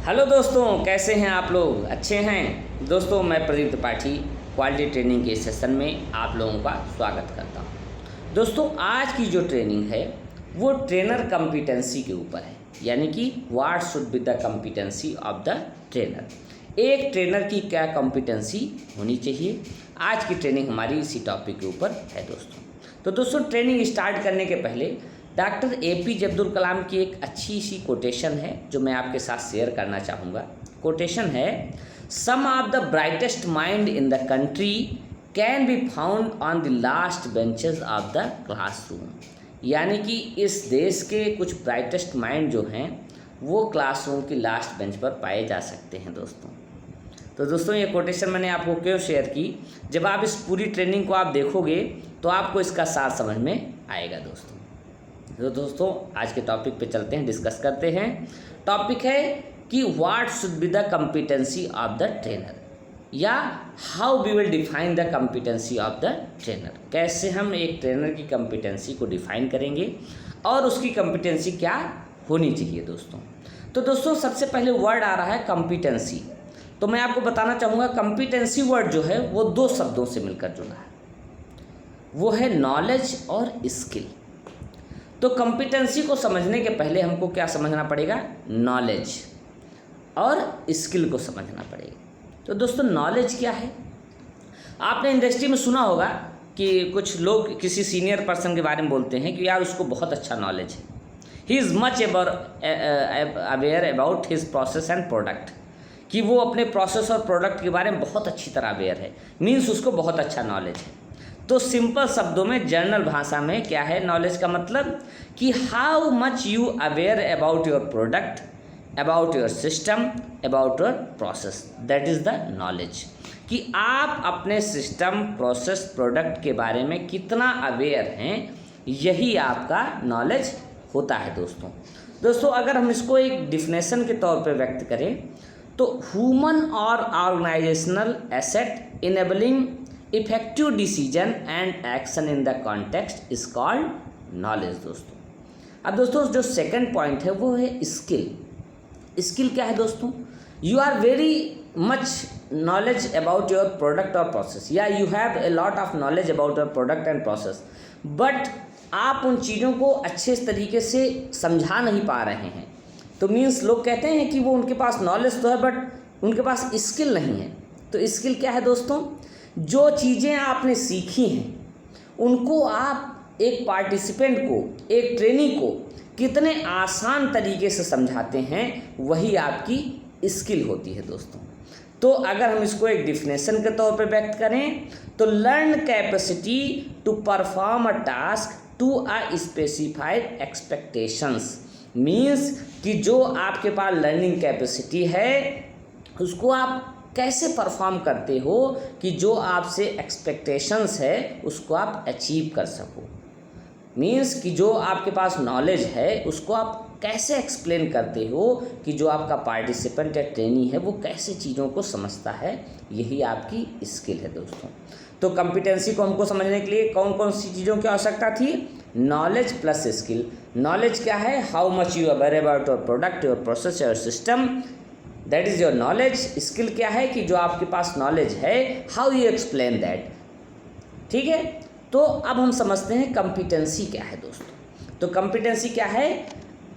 Hello दोस्तों, कैसे हैं आप लोग? अच्छे हैं दोस्तों। मैं प्रदीप त्रिपाठी क्वालिटी ट्रेनिंग के सेशन में आप लोगों का स्वागत करता हूं। दोस्तों, आज की जो ट्रेनिंग है वो ट्रेनर कॉम्पिटेंसी के ऊपर है, यानी कि what should be the competency of the trainer. एक ट्रेनर की क्या कॉम्पिटेंसी होनी चाहिए, आज की ट्रेनिंग हमारी इसी टॉपिक के ऊपर है दोस्तों। तो दोस्तों, ट्रेनिंग स्टार्ट करने के पहले डॉक्टर APJ अब्दुल कलाम की एक अच्छी सी कोटेशन है जो मैं आपके साथ शेयर करना चाहूँगा। कोटेशन है, some of the brightest mind in the country can be found on the last benches of the classroom. यानी कि इस देश के कुछ ब्राइटेस्ट माइंड जो हैं वो क्लासरूम की लास्ट बेंच पर पाए जा सकते हैं दोस्तों। तो दोस्तों, ये कोटेशन मैंने आपको क्यों शेयर की, जब आप इस पूरी ट्रेनिंग को आप देखोगे तो आपको इसका सार समझ में आएगा दोस्तों। तो दोस्तों, आज के टॉपिक पे चलते हैं, डिस्कस करते हैं। टॉपिक है कि what should be the competency of the trainer, या how we will define the competency of the trainer. कैसे हम एक ट्रेनर की कॉम्पिटेंसी को डिफाइन करेंगे और उसकी कॉम्पिटेंसी क्या होनी चाहिए दोस्तों। तो दोस्तों, सबसे पहले वर्ड आ रहा है कॉम्पिटेंसी। तो मैं आपको बताना चाहूँगा, कॉम्पिटेंसी वर्ड जो है वो दो शब्दों से मिलकर जुड़ा है, वो है नॉलेज और स्किल। तो कॉम्पिटेंसी को समझने के पहले हमको क्या समझना पड़ेगा, नॉलेज और स्किल को समझना पड़ेगा। तो दोस्तों, नॉलेज क्या है? आपने इंडस्ट्री में सुना होगा कि कुछ लोग किसी सीनियर पर्सन के बारे में बोलते हैं कि यार उसको बहुत अच्छा नॉलेज है, he is much aware about his process and product, कि वो अपने प्रोसेस और प्रोडक्ट के बारे में बहुत अच्छी तरह अवेयर है, मीन्स उसको बहुत अच्छा नॉलेज है। तो सिंपल शब्दों में, जर्नल भाषा में क्या है नॉलेज का मतलब, कि how much you aware about your product, about your system, about your process, that is the knowledge. कि आप अपने सिस्टम, प्रोसेस, प्रोडक्ट के बारे में कितना अवेयर हैं, यही आपका नॉलेज होता है दोस्तों। दोस्तों, अगर हम इसको एक डिफिनेशन के तौर पे व्यक्त करें तो ह्यूमन और organizational asset enabling effective decision and action in the context is called knowledge दोस्तों। अब दोस्तों, जो सेकंड पॉइंट है वो है स्किल। स्किल क्या है दोस्तों? You are very much knowledge about your product और प्रोसेस, या you have a lot of knowledge about your product and process, but आप उन चीज़ों को अच्छे तरीके से समझा नहीं पा रहे हैं। तो मीन्स लोग कहते हैं कि वो उनके पास नॉलेज तो है बट उनके पास स्किल नहीं है। तो स्किल क्या है दोस्तों? जो चीज़ें आपने सीखी हैं उनको आप एक पार्टिसिपेंट को, एक ट्रेनी को कितने आसान तरीके से समझाते हैं, वही आपकी स्किल होती है दोस्तों। तो अगर हम इसको एक डिफिनेशन के तौर पे व्यक्त करें तो learn capacity to perform a task to a specified expectations, means कि जो आपके पास लर्निंग कैपेसिटी है उसको आप कैसे परफॉर्म करते हो कि जो आपसे एक्सपेक्टेशंस है उसको आप अचीव कर सको। मीन्स कि जो आपके पास नॉलेज है उसको आप कैसे एक्सप्लेन करते हो कि जो आपका पार्टिसिपेंट या ट्रेनी है वो कैसे चीज़ों को समझता है, यही आपकी स्किल है दोस्तों। तो कॉम्पिटेंसी को हमको समझने के लिए कौन कौन सी चीज़ों की आवश्यकता थी? Knowledge plus skill. नॉलेज क्या है? How much you aware about your product, your process, your system, that is your knowledge. Skill क्या है? कि जो आपके पास नॉलेज है, हाउ यू एक्सप्लेन दैट। ठीक है, तो अब हम समझते हैं कॉम्पिटेंसी क्या है दोस्तों। तो कॉम्पिटेंसी क्या है?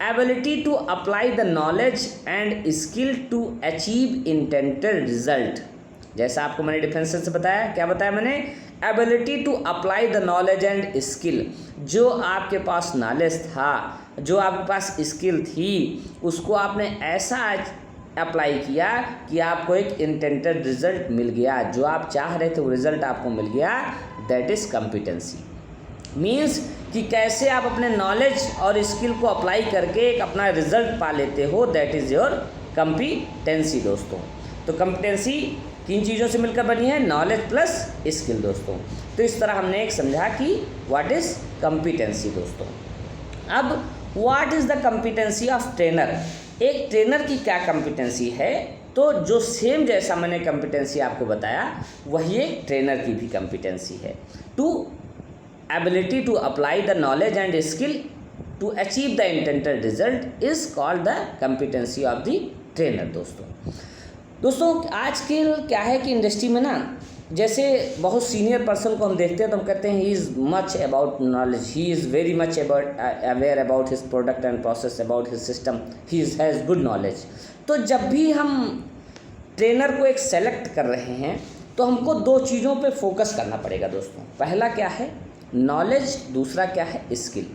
Ability to apply the knowledge and skill to achieve intended result. जैसा आपको मैंने डिफरेंसेस से बताया, क्या बताया मैंने? Ability to apply the knowledge and skill. जो आपके पास नॉलेज था, जो आपके पास स्किल थी, उसको आपने ऐसा अप्लाई किया कि आपको एक इंटेंडेड रिजल्ट मिल गया, जो आप चाह रहे थे वो रिजल्ट आपको मिल गया, दैट इज़ कॉम्पिटेंसी। मीन्स कि कैसे आप अपने नॉलेज और स्किल को अप्लाई करके एक अपना रिजल्ट पा लेते हो, दैट इज़ योर कॉम्पिटेंसी दोस्तों। तो कॉम्पिटेंसी किन चीज़ों से मिलकर बनी है? नॉलेज प्लस स्किल दोस्तों। तो इस तरह हमने एक समझा कि व्हाट इज़ कॉम्पिटेंसी दोस्तों। अब what is the competency of trainer. एक ट्रेनर की क्या कॉम्पिटेंसी है? तो जो सेम जैसा मैंने कॉम्पिटेंसी आपको बताया वही एक ट्रेनर की भी कॉम्पिटेंसी है। To ability to apply the knowledge and skill to achieve the intended result is called the competency of the trainer. दोस्तों आजकल क्या है कि इंडस्ट्री में ना, जैसे बहुत सीनियर पर्सन को हम देखते हैं तो हम कहते हैं he is much about knowledge, he is very much aware about his product and process, about his system, he has good knowledge. तो जब भी हम ट्रेनर को एक सेलेक्ट कर रहे हैं तो हमको दो चीज़ों पे फोकस करना पड़ेगा दोस्तों। पहला क्या है, नॉलेज, दूसरा क्या है, स्किल।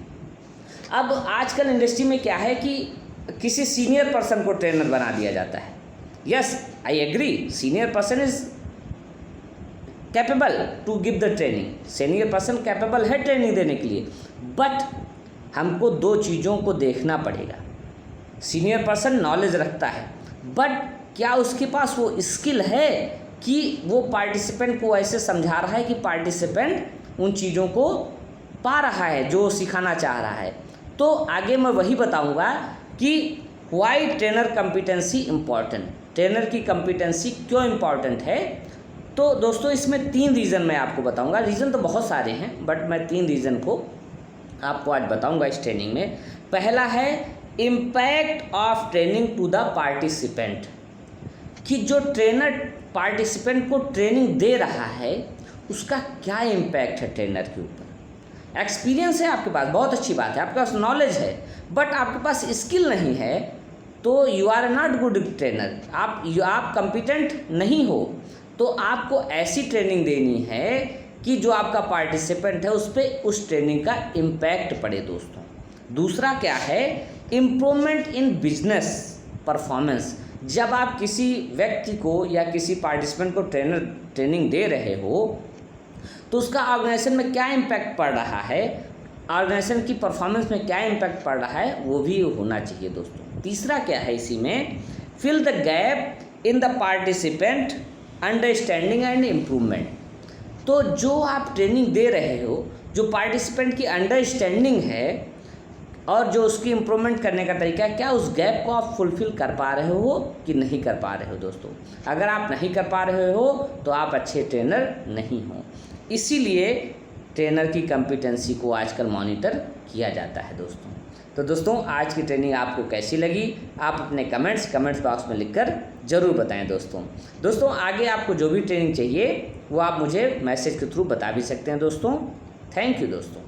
अब आजकल इंडस्ट्री में क्या है कि किसी सीनियर पर्सन को ट्रेनर बना दिया जाता है। Yes, I agree, senior person is capable to give the training, senior person capable है ट्रेनिंग देने के लिए, बट हमको दो चीज़ों को देखना पड़ेगा। सीनियर पर्सन नॉलेज रखता है, बट क्या उसके पास वो स्किल है कि वो पार्टिसिपेंट को ऐसे समझा रहा है कि पार्टिसिपेंट उन चीज़ों को पा रहा है जो सिखाना चाह रहा है। तो आगे मैं वही बताऊंगा कि why trainer competency important, trainer की कॉम्पिटेंसी क्यों इम्पॉर्टेंट है। तो दोस्तों इसमें 3 रीज़न मैं आपको बताऊंगा। रीज़न तो बहुत सारे हैं, बट मैं 3 रीज़न को आपको आज बताऊंगा इस ट्रेनिंग में। पहला है impact of training to the participant, कि जो ट्रेनर पार्टिसिपेंट को ट्रेनिंग दे रहा है उसका क्या इम्पैक्ट है ट्रेनर के ऊपर। एक्सपीरियंस है आपके पास, बहुत अच्छी बात है, आपके पास नॉलेज है, बट आपके पास स्किल नहीं है तो you are not good trainer, आप कॉम्पिटेंट नहीं हो। तो आपको ऐसी ट्रेनिंग देनी है कि जो आपका पार्टिसिपेंट है उस पर उस ट्रेनिंग का इम्पैक्ट पड़े दोस्तों। दूसरा क्या है, इम्प्रूवमेंट इन बिजनेस परफॉर्मेंस। जब आप किसी व्यक्ति को या किसी पार्टिसिपेंट को ट्रेनिंग दे रहे हो तो उसका ऑर्गेनाइजेशन में क्या इम्पैक्ट पड़ रहा है, ऑर्गेनाइजेशन की परफॉर्मेंस में क्या इम्पैक्ट पड़ रहा है, वो भी होना चाहिए दोस्तों। तीसरा क्या है इसी में, fill the gap in the participant understanding and improvement. तो जो आप ट्रेनिंग दे रहे हो, जो पार्टिसिपेंट की अंडरस्टैंडिंग है और जो उसकी इम्प्रूवमेंट करने का तरीका है, क्या उस गैप को आप फुलफ़िल कर पा रहे हो कि नहीं कर पा रहे हो दोस्तों। अगर आप नहीं कर पा रहे हो तो आप अच्छे ट्रेनर नहीं हो। इसीलिए ट्रेनर की कॉम्पिटेंसी को आजकल मॉनिटर किया जाता है दोस्तों। तो दोस्तों आज की ट्रेनिंग आपको कैसी लगी, आप अपने कमेंट्स बॉक्स में लिखकर ज़रूर बताएं दोस्तों। आगे आपको जो भी ट्रेनिंग चाहिए वो आप मुझे मैसेज के थ्रू बता भी सकते हैं दोस्तों। थैंक यू दोस्तों।